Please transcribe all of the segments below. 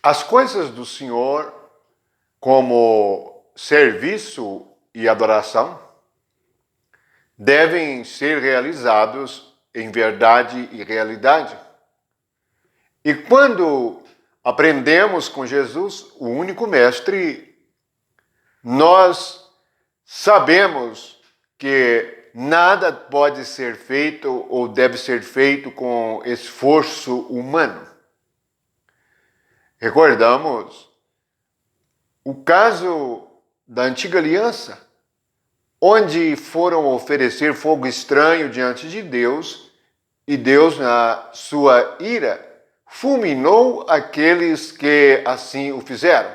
As coisas do Senhor, como serviço e adoração, devem ser realizados em verdade e realidade. E quando aprendemos com Jesus, o único mestre, nós sabemos que nada pode ser feito ou deve ser feito com esforço humano. Recordamos o caso da antiga aliança, onde foram oferecer fogo estranho diante de Deus, e Deus, na sua ira, fulminou aqueles que assim o fizeram.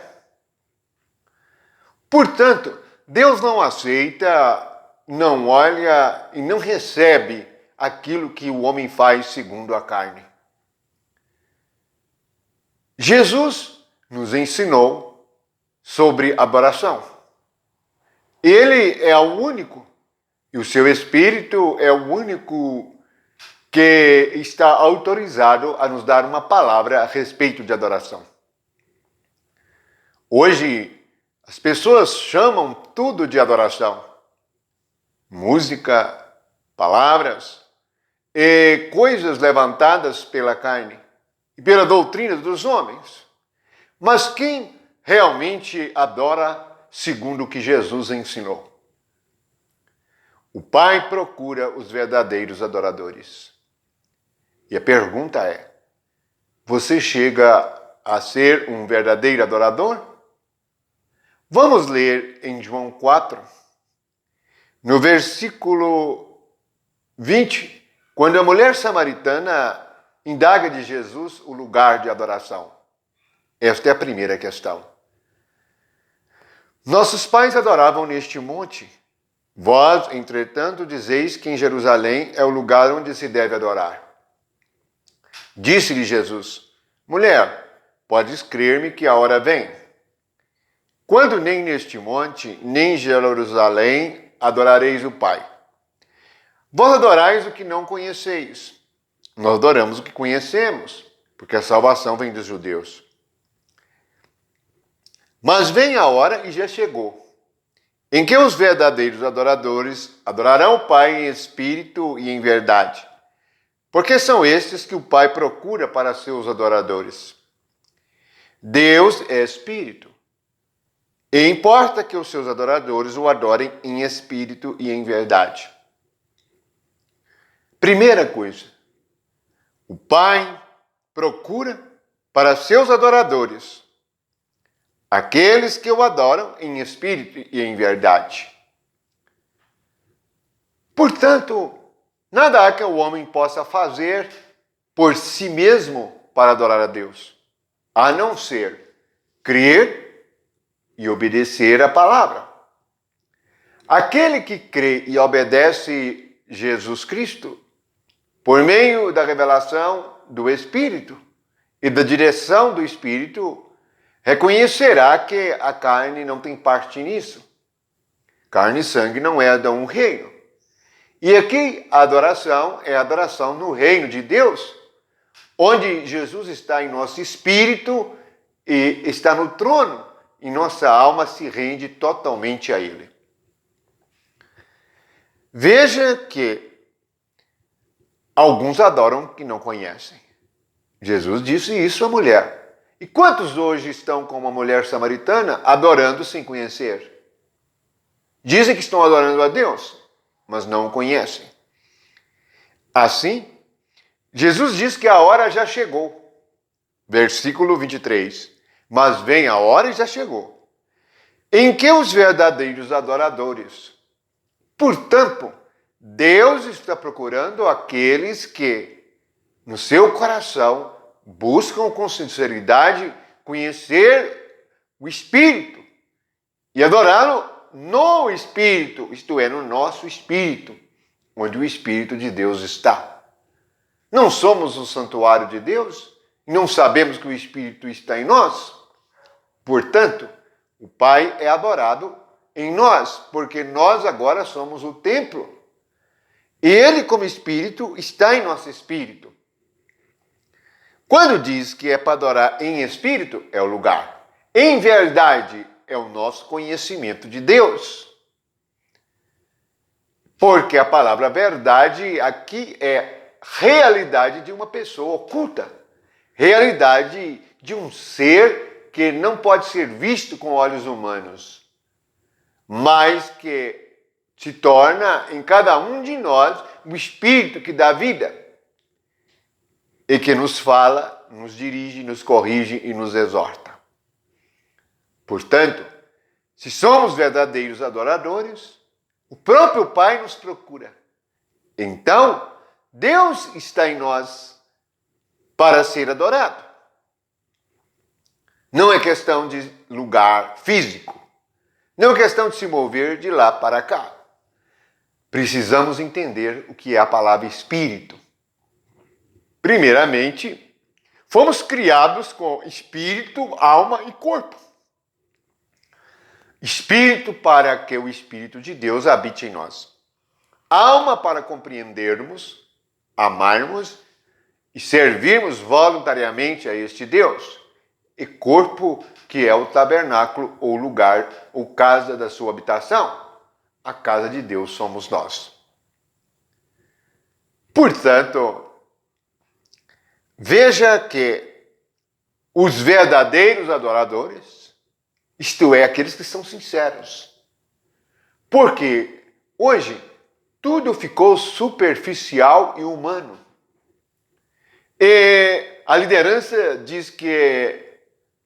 Portanto, Deus não aceita, não olha e não recebe aquilo que o homem faz segundo a carne. Jesus nos ensinou sobre adoração. Ele é o único, e o seu Espírito é o único que está autorizado a nos dar uma palavra a respeito de adoração. Hoje, as pessoas chamam tudo de adoração. Música, palavras e coisas levantadas pela carne e pela doutrina dos homens. Mas quem realmente adora segundo o que Jesus ensinou? O Pai procura os verdadeiros adoradores. E a pergunta é: você chega a ser um verdadeiro adorador? Vamos ler em João 4, no versículo 20, quando a mulher samaritana indaga de Jesus o lugar de adoração. Esta é a primeira questão. Nossos pais adoravam neste monte. Vós, entretanto, dizeis que em Jerusalém é o lugar onde se deve adorar. Disse-lhe Jesus: mulher, podes crer-me que a hora vem, quando nem neste monte, nem em Jerusalém adorareis o Pai. Vós adorais o que não conheceis. Nós adoramos o que conhecemos, porque a salvação vem dos judeus. Mas vem a hora, e já chegou, em que os verdadeiros adoradores adorarão o Pai em espírito e em verdade, porque são estes que o Pai procura para seus adoradores. Deus é espírito, e importa que os seus adoradores o adorem em espírito e em verdade. Primeira coisa, o Pai procura para seus adoradores aqueles que o adoram em espírito e em verdade. Portanto, nada há que o homem possa fazer por si mesmo para adorar a Deus, a não ser crer e obedecer a palavra. Aquele que crê e obedece Jesus Cristo, por meio da revelação do Espírito e da direção do Espírito, reconhecerá que a carne não tem parte nisso. Carne e sangue não é de um reino. E aqui a adoração é a adoração no reino de Deus, onde Jesus está em nosso espírito e está no trono, e nossa alma se rende totalmente a Ele. Veja que alguns adoram que não conhecem. Jesus disse isso à mulher. E quantos hoje estão como a mulher samaritana, adorando sem conhecer? Dizem que estão adorando a Deus, mas não o conhecem. Assim, Jesus diz que a hora já chegou. Versículo 23. Mas vem a hora e já chegou, em que os verdadeiros adoradores. Portanto, Deus está procurando aqueles que, no seu coração, buscam com sinceridade conhecer o Espírito e adorá-lo no Espírito, isto é, no nosso Espírito, onde o Espírito de Deus está. Não somos o santuário de Deus? Não sabemos que o Espírito está em nós? Portanto, o Pai é adorado em nós, porque nós agora somos o templo. Ele, como Espírito, está em nosso espírito. Quando diz que é para adorar em espírito, é o lugar. Em verdade, é o nosso conhecimento de Deus. Porque a palavra verdade aqui é realidade de uma pessoa oculta. Realidade de um ser que não pode ser visto com olhos humanos, mas que se torna em cada um de nós o Espírito que dá vida e que nos fala, nos dirige, nos corrige e nos exorta. Portanto, se somos verdadeiros adoradores, o próprio Pai nos procura. Então, Deus está em nós para ser adorado. Não é questão de lugar físico. Não é questão de se mover de lá para cá. Precisamos entender o que é a palavra espírito. Primeiramente, fomos criados com espírito, alma e corpo. Espírito para que o Espírito de Deus habite em nós. Alma para compreendermos, amarmos e servirmos voluntariamente a este Deus. E corpo, que é o tabernáculo ou lugar ou casa da sua habitação. A casa de Deus somos nós. Portanto, veja que os verdadeiros adoradores, isto é, aqueles que são sinceros. Porque hoje tudo ficou superficial e humano. E a liderança diz que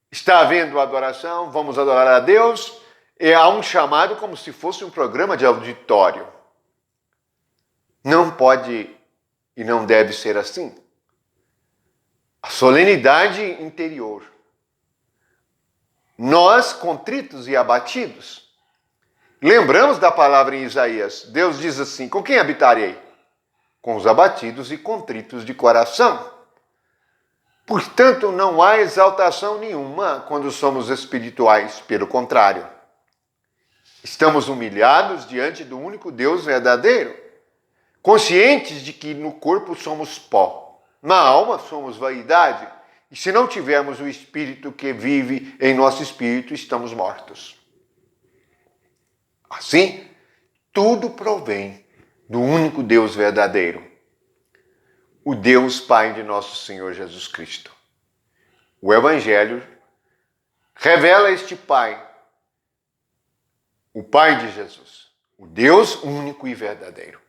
está havendo adoração, vamos adorar a Deus, e há um chamado como se fosse um programa de auditório. Não pode e não deve ser assim. A solenidade interior. Nós, contritos e abatidos, lembramos da palavra em Isaías. Deus diz assim: com quem habitarei? Com os abatidos e contritos de coração. Portanto, não há exaltação nenhuma quando somos espirituais. Pelo contrário, estamos humilhados diante do único Deus verdadeiro, conscientes de que no corpo somos pó, na alma somos vaidade, e se não tivermos o Espírito que vive em nosso espírito, estamos mortos. Assim, tudo provém do único Deus verdadeiro, o Deus Pai de nosso Senhor Jesus Cristo. O Evangelho revela este Pai, o Pai de Jesus, o Deus único e verdadeiro.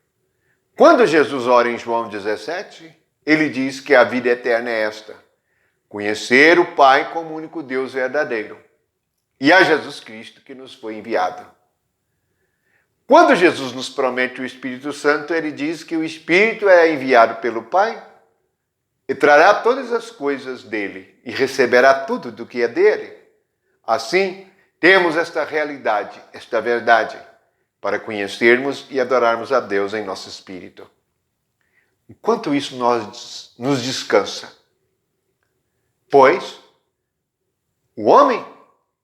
Quando Jesus ora em João 17, ele diz que a vida eterna é esta: conhecer o Pai como único Deus verdadeiro e a Jesus Cristo que nos foi enviado. Quando Jesus nos promete o Espírito Santo, ele diz que o Espírito é enviado pelo Pai e trará todas as coisas dele e receberá tudo do que é dele. Assim, temos esta realidade, esta verdade, para conhecermos e adorarmos a Deus em nosso espírito. Enquanto isso nos descansa, pois o homem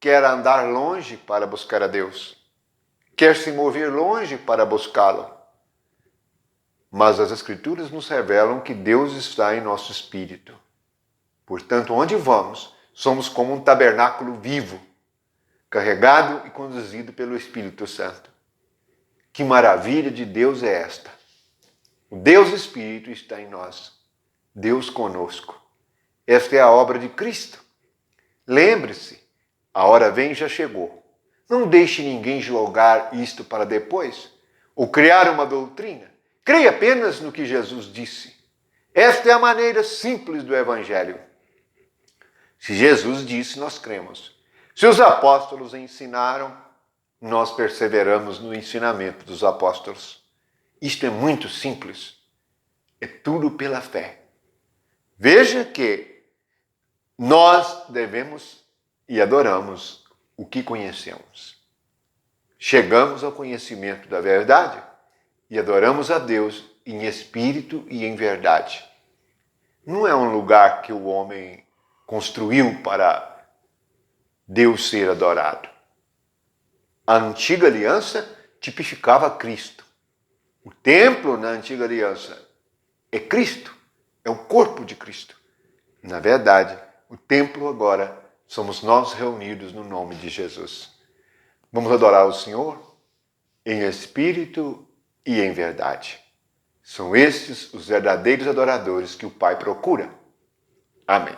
quer andar longe para buscar a Deus, quer se mover longe para buscá-lo. Mas as Escrituras nos revelam que Deus está em nosso espírito. Portanto, onde vamos, somos como um tabernáculo vivo, carregado e conduzido pelo Espírito Santo. Que maravilha de Deus é esta! O Deus Espírito está em nós, Deus conosco. Esta é a obra de Cristo. Lembre-se, a hora vem e já chegou. Não deixe ninguém jogar isto para depois, ou criar uma doutrina. Creia apenas no que Jesus disse. Esta é a maneira simples do Evangelho. Se Jesus disse, nós cremos. Se os apóstolos ensinaram, nós perseveramos no ensinamento dos apóstolos. Isto é muito simples. É tudo pela fé. Veja que nós devemos e adoramos o que conhecemos. Chegamos ao conhecimento da verdade e adoramos a Deus em espírito e em verdade. Não é um lugar que o homem construiu para Deus ser adorado. A antiga aliança tipificava Cristo. O templo na antiga aliança é Cristo, é o corpo de Cristo. Na verdade, o templo agora somos nós reunidos no nome de Jesus. Vamos adorar o Senhor em espírito e em verdade. São estes os verdadeiros adoradores que o Pai procura. Amém.